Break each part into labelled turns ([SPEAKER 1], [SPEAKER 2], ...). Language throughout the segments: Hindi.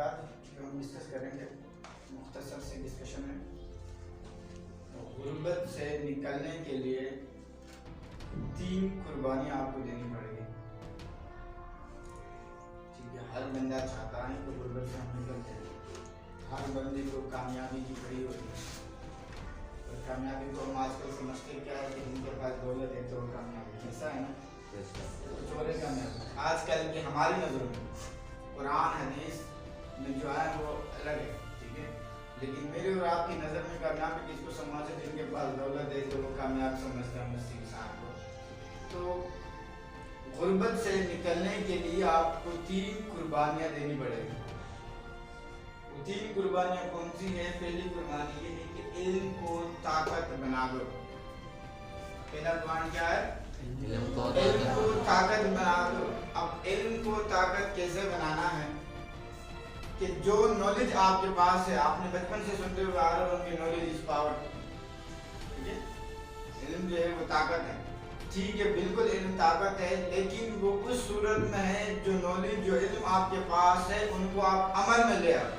[SPEAKER 1] आज जो हम डिस्कस करेंगे मुख्तसर से डिस्कशन में, तो गुर्बत से निकलने के लिए 3 कुर्बानियाँ आपको देनी पड़ेगी। ठीक है, हर बंदा चाहता है कि गुर्बत से हम निकलते हैं, हर बंदे को कामयाबी की पड़ी होती है। और कामयाबी को हम आजकल समझते क्या है कि जिनके पास दौलत है तो वो कामयाबी, ऐसा है ना, तो चोरे कामयाबी। आजकल की हमारी नज़रों में कुरान हदीस में जो है वो अलग है, ठीक है, लेकिन मेरे और आपकी नज़र में कामयाबी किसको समझते, जिनके पास दौलत है तो वो कामयाब समझते हैं उस इंसान को। तो गुर्बत से निकलने के लिए आपको 3 कुर्बानियाँ देनी पड़ेगी। वो 3 कुर्बानियाँ कौन सी है? पहली कुर्बानी ये है कि इल्म को ताकत बना दो। पहला कुर्बान क्या है? इल्म को ताकत बना दो। अब इल्म को ताकत कैसे बनाना है कि जो नॉलेज आपके पास है, आपने बचपन से सुनते हुए आ रहे हो कि नॉलेज इज पावर, ठीक है, इल्म जो है वो ताकत है। ठीक है, बिल्कुल इल्म ताकत है, लेकिन वो उस सूरत में है जो नॉलेज जो इल्म आपके पास है उनको आप अमल में ले आओ।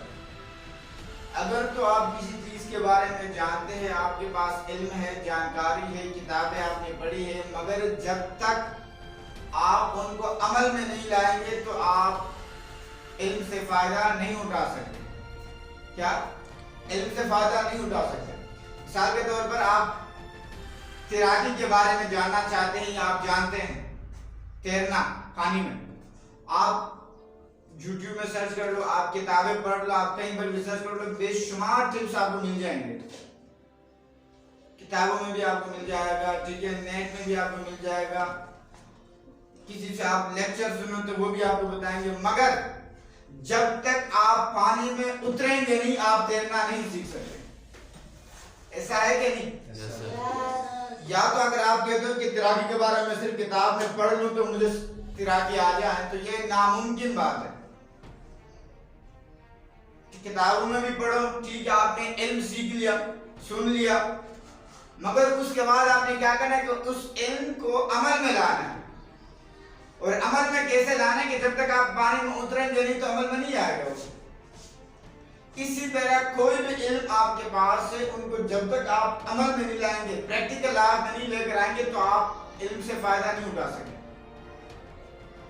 [SPEAKER 1] अगर तो आप किसी चीज़ के बारे में जानते हैं, आपके पास इल्म है, जानकारी है, किताबें आपने पढ़ी है, मगर जब तक आप उनको अमल में नहीं लाएंगे तो आप इल्म से फ़ायदा नहीं उठा सकते। क्या? इल्म से फ़ायदा नहीं उठा सकते। मिसाल के तौर पर आप तैराकी के बारे में जानना चाहते हैं या आप जानते हैं तैरना पानी में, आप यूट्यूब में सर्च कर लो, आप किताबें पढ़ लो, आप कहीं पर भी सर्च कर लो, बेशुमार टिप्स आपको मिल जाएंगे। किताबों में भी आपको मिल जाएगा, ठीक है, नेट में भी आपको मिल जाएगा, किसी से आप लेक्चर सुनो तो वो भी आपको बताएंगे, मगर जब तक आप पानी में उतरेंगे नहीं आप तैरना नहीं सीख सकते। ऐसा है कि नहीं? या तो अगर आप कहते हो कि तैराकी के बारे में सिर्फ किताब में पढ़ लूं तो मुझे तैराकी आ जाए, तो ये नामुमकिन बात है। किताबों में भी पढ़ो, ठीक है, आपने इल्म सीख लिया, सुन लिया, मगर उसके बाद आपने क्या करना है कि उस इल्म को अमल में लाना है। और अमल में कैसे लाना है कि जब तक आप पानी में उतरेंगे नहीं तो अमल में नहीं आएगा वो। इसी तरह कोई भी इल्म आपके पास है, उनको जब तक आप अमल में नहीं लाएंगे, प्रैक्टिकल लाभ में नहीं लेकर आएंगे तो आप इल्म से फायदा नहीं उठा सकेंगे।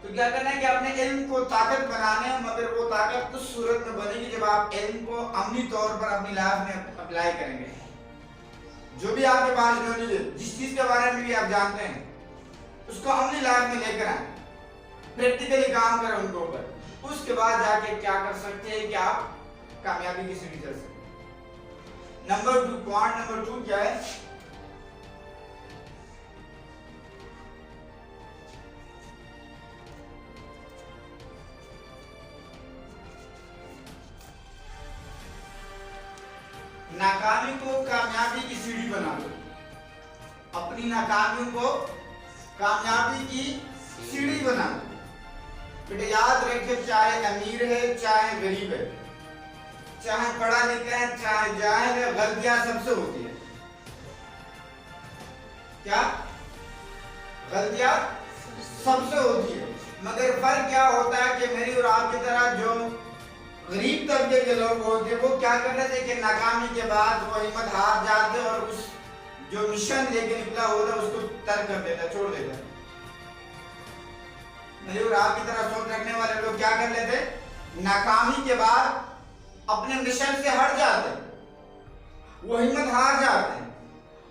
[SPEAKER 1] तो क्या करना है कि आपने इल्म को ताकत बनाने है, मगर वो ताकत उस सूरत में बनेगी जब आप इल्म को अमली तौर पर अपनी लाइफ में अप्लाई करेंगे। जो भी आपके पास नॉलेज है, जिस चीज के बारे में भी आप जानते हैं, उसको अमली लाइफ में लेकर आए, प्रैक्टिकली काम करें उनके ऊपर। उसके बाद जाके क्या कर सकते हैं कि आप कामयाबी की सीढ़ी चढ़ सकते। पॉइंट नंबर 2 क्या है? नाकामी को कामयाबी की सीढ़ी बना लो। अपनी नाकामियों को कामयाबी की सीढ़ी बना लो। बेटे याद रखिए, चाहे अमीर है चाहे गरीब है, चाहे पढ़ा लिखा है चाहे जाहिल है, गलतियां सबसे होती है। क्या? गलतियां सबसे होती है, मगर फर्क क्या होता है कि मेरी और आपकी तरह जो गरीब तबके के लोग होते हैं वो क्या कर रहे थे कि नाकामी के बाद वो हिम्मत हार जाते और उस जो मिशन लेके निकला होता उसको तर्क कर देता, छोड़ देता। मेरी और आपकी तरह सोच रखने वाले लोग क्या कर लेते? नाकामी के बाद अपने मिशन से हट जाते, वो हिम्मत हार जाते हैं।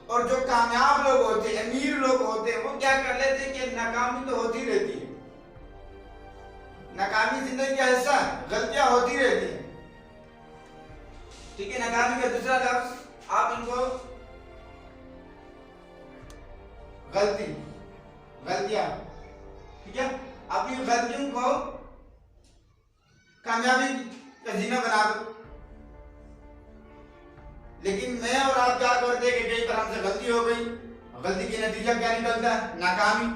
[SPEAKER 1] और जो कामयाब लोग होते हैं, अमीर लोग होते हैं, वो क्या कर लेते हैं कि नाकामी तो होती रहती है, नाकामी जिंदगी का हिस्सा, गलतियां होती रहती है, ठीक है। नाकामी का दूसरा लफ्ज आप इनको गलतियां, ठीक है, अपनी गलतियों को कामयाबी का जीना बना दो। लेकिन मैं और आप क्या करते हैं कि कई बार हमसे गलती हो गई, गलती के नतीजा क्या निकलता है? नाकामी।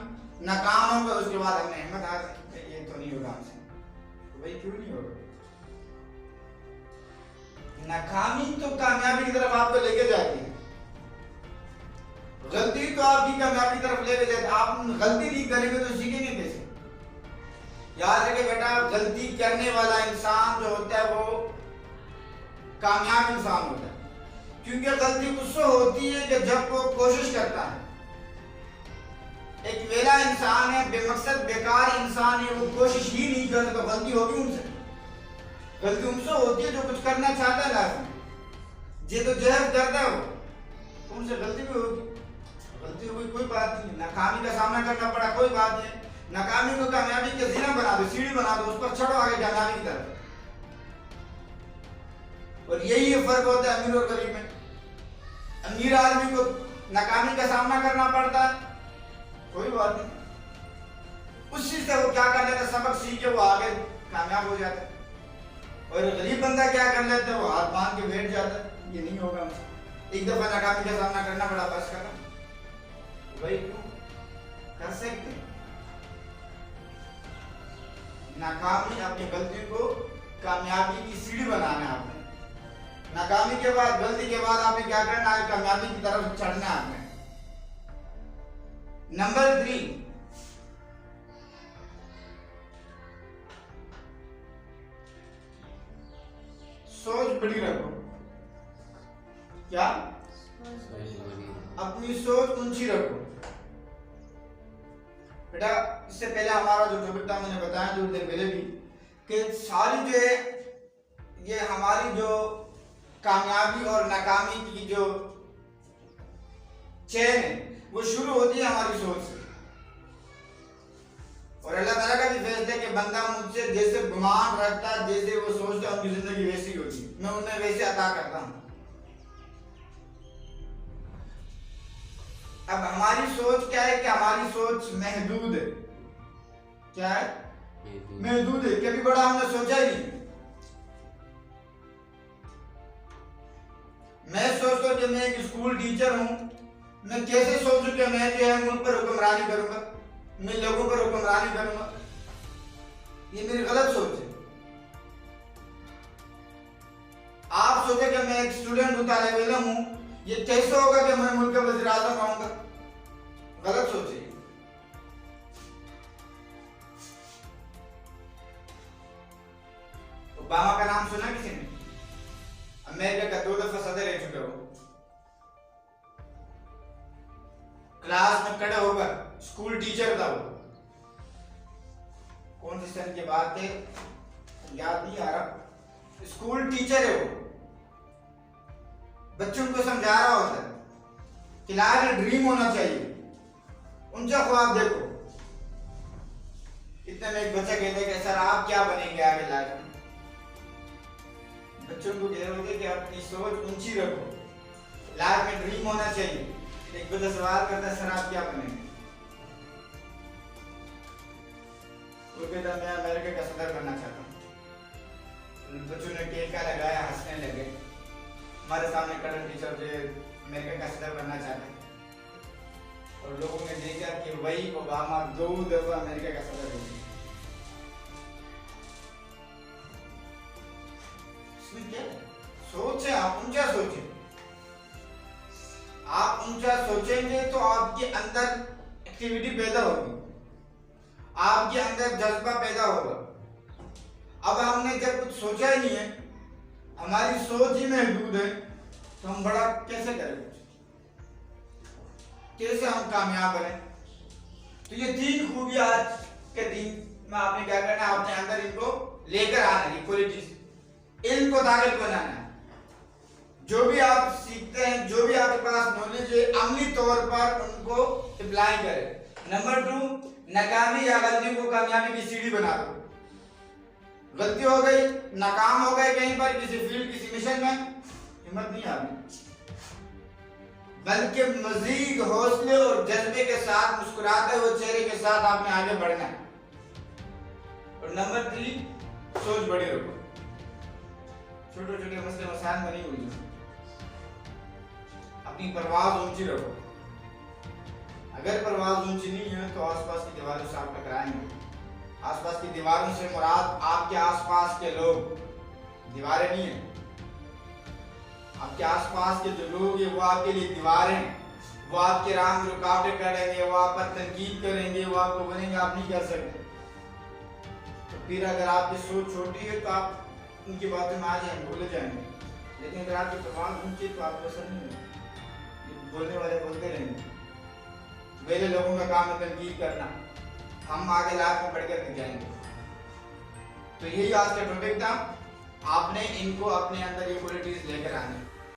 [SPEAKER 1] नाकाम हो गए, उसके बाद हमने हिम्मत हार दी, ये तो नहीं होगा हमसे। तो भाई क्यों नहीं होगा? नाकामी तो कामयाबी की तरफ आपको लेके जाती है, गलती तो आपकी कामयाबी की तरफ लेके जाती है। आप गलती नहीं करेंगे तो सीखेंगे कैसे? याद रखे बेटा, गलती करने वाला इंसान जो होता है वो कामयाब इंसान होता है। क्योंकि गलती उससे होती है कि जब वो कोशिश करता है। एक वेला इंसान है, बेमकसद बेकार इंसान है, वो कोशिश ही नहीं करता तो गलती होगी उनसे। गलती उनसे होती है जो कुछ करना चाहता है लाइफ में, जे तो जहर करता है वो, उनसे गलती भी होगी। गलती होगी कोई बात नहीं, नाकामी का सामना करना पड़ा कोई बात नहीं। नाकामी को कामयाबी के जीना बना दो, सीढ़ी बना दो, उस पर चढ़ो आगे कामयाबी की तरफ। और यही फर्क होता है अमीर और गरीब में। अमीर आदमी को नाकामी का सामना करना पड़ता है, कोई बात नहीं, उस चीज से वो क्या कर लेता है, सबक सीख के वो आगे कामयाब हो जाता है। और गरीब बंदा क्या कर लेता है, वो हाथ बांध के बैठ जाता है, ये नहीं होगा मुझसे, एक दफा नाकामी का सामना करना पड़ा बस करना। भाई क्यों कर सकते हैं? नाकामी अपनी गलती को कामयाबी की सीढ़ी बनाना है आपने। नाकामी के बाद, गलती के बाद आपने क्या करना है, कामयाबी की तरफ चढ़ना है आपने। नंबर 3, सोच बड़ी रखो। क्या? अपनी सोच ऊंची रखो। बेटा इससे पहले हमारा जो टॉपिक था मैंने बताया थोड़ी देर पहले भी कि सारी जो है ये हमारी जो कामयाबी और नाकामी की जो चेन है वो शुरू होती है हमारी सोच से। और अल्लाह ताला का भी फैसला है कि बंदा मुझसे जैसे गुमान रखता है, जैसे वो सोचता है उनकी जिंदगी वैसी होती है, मैं उन्हें वैसे अता करता हूं। अब हमारी सोच क्या है कि हमारी सोच महदूद है। क्या है? महदूद है। कभी बड़ा हमने सोचा ही नहीं। मैं सोचता हूं कि मैं एक स्कूल टीचर हूं, मैं कैसे सोचूं कि मैं जो है मुल्क पर हुक्मरानी करूंगा, मैं लोगों पर हुक्मरानी करूंगा, ये मेरी गलत सोच है। आप सोचे कि मैं एक स्टूडेंट हूं, तालिब इल्म हूं, ये कैसे होगा कि मैं मुल्क का वज़ीर आज़म रहूंगा? गलत सोचिए। ओबामा का नाम सुना किसी ने? अमेरिका का 2 दफा सदर रह चुके हो। क्लास में खड़े होकर, स्कूल टीचर था वो, कौन सी सन की बात है याद नहीं आ रहा, स्कूल टीचर है वो, बच्चों को समझा रहा होता है कि लाइफ में ड्रीम होना चाहिए, उनका ख्वाब देखो। इतने में एक बच्चा कहता है कि सर आप क्या बनेंगे आगे लाइफ में? बच्चों को कह रहे होते कि अपनी सोच ऊंची रखो, लाइफ में ड्रीम होना चाहिए। एक बच्चा सवाल करता है सर आप क्या बनेंगे? वो कहता मैं अमेरिका का सदर बनना चाहता हूँ। बच्चों ने केका लगाया, हंसने लगे। हमारे सामने खड़े टीचर जो अमेरिका का सदर बनना चाहते हैं, और लोगों ने देखा कि वही ओबामा 2 दफा अमेरिका का सदर हो गया। इसमें क्या सोच है? आप ऊंचा सोचें। आप ऊंचा सोचेंगे तो आपके अंदर एक्टिविटी पैदा होगी, आपके अंदर जज्बा पैदा होगा। अब हमने जब कुछ सोचा ही नहीं है, हमारी सोच ही महदूद है, तो हम बड़ा कैसे करें? कैसे हम कामयाब बने? तो ये 3 खूबी आज के दिन में आपने क्या करना है, अपने अंदर इनको लेकर आना है, क्वालिटीज, इल्म को ताकत बनाना है। जो भी आप सीखते हैं, जो भी आपके पास नॉलेज है, अमली तौर पर उनको अप्लाई करें। नंबर 2, नाकामी या गलती को कामयाबी की सीढ़ी बना दो। गलती हो गई, नाकाम हो गए कहीं पर, किसी फील्ड, किसी मिशन में, हिम्मत नहीं आती, बल्कि मजीद हौसले और जज्बे के साथ, मुस्कुराते हुए चेहरे के साथ आपने आगे बढ़ना है। और नंबर 3, सोच बड़ी रखो। छोटे छोटे मसले मसाइल में नहीं उलझो, अपनी परवाज ऊंची रखो। अगर परवाज ऊंची नहीं है तो आसपास की दीवारों से आप टकराएंगे। आसपास की दीवारों से मुराद आपके आसपास के लोग, दीवारें नहीं है। आपके आसपास के जो लोग हैं वो आपके लिए दीवार हैं, वो आपके राह में रुकावटें करेंगे, वो आप पर तनकीद करेंगे, वो आपको बोलेंगे आप नहीं कर सकते। तो फिर अगर आपकी सोच छोटी है तो आप उनकी बातों में आ जाएंगे, भूल जाएंगे। लेकिन अगर आपकी परवाह ऊंची तो आपको असर नहीं होगा। बोलने वाले बोलते रहेंगे, वेले लोगों का काम है तनकीद करना, हम आगे लाइफ में बढ़ कर जाएंगे। तो यही आज का टॉपिक था, आपने इनको अपने अंदर ये क्वालिटीज लेकर आनी।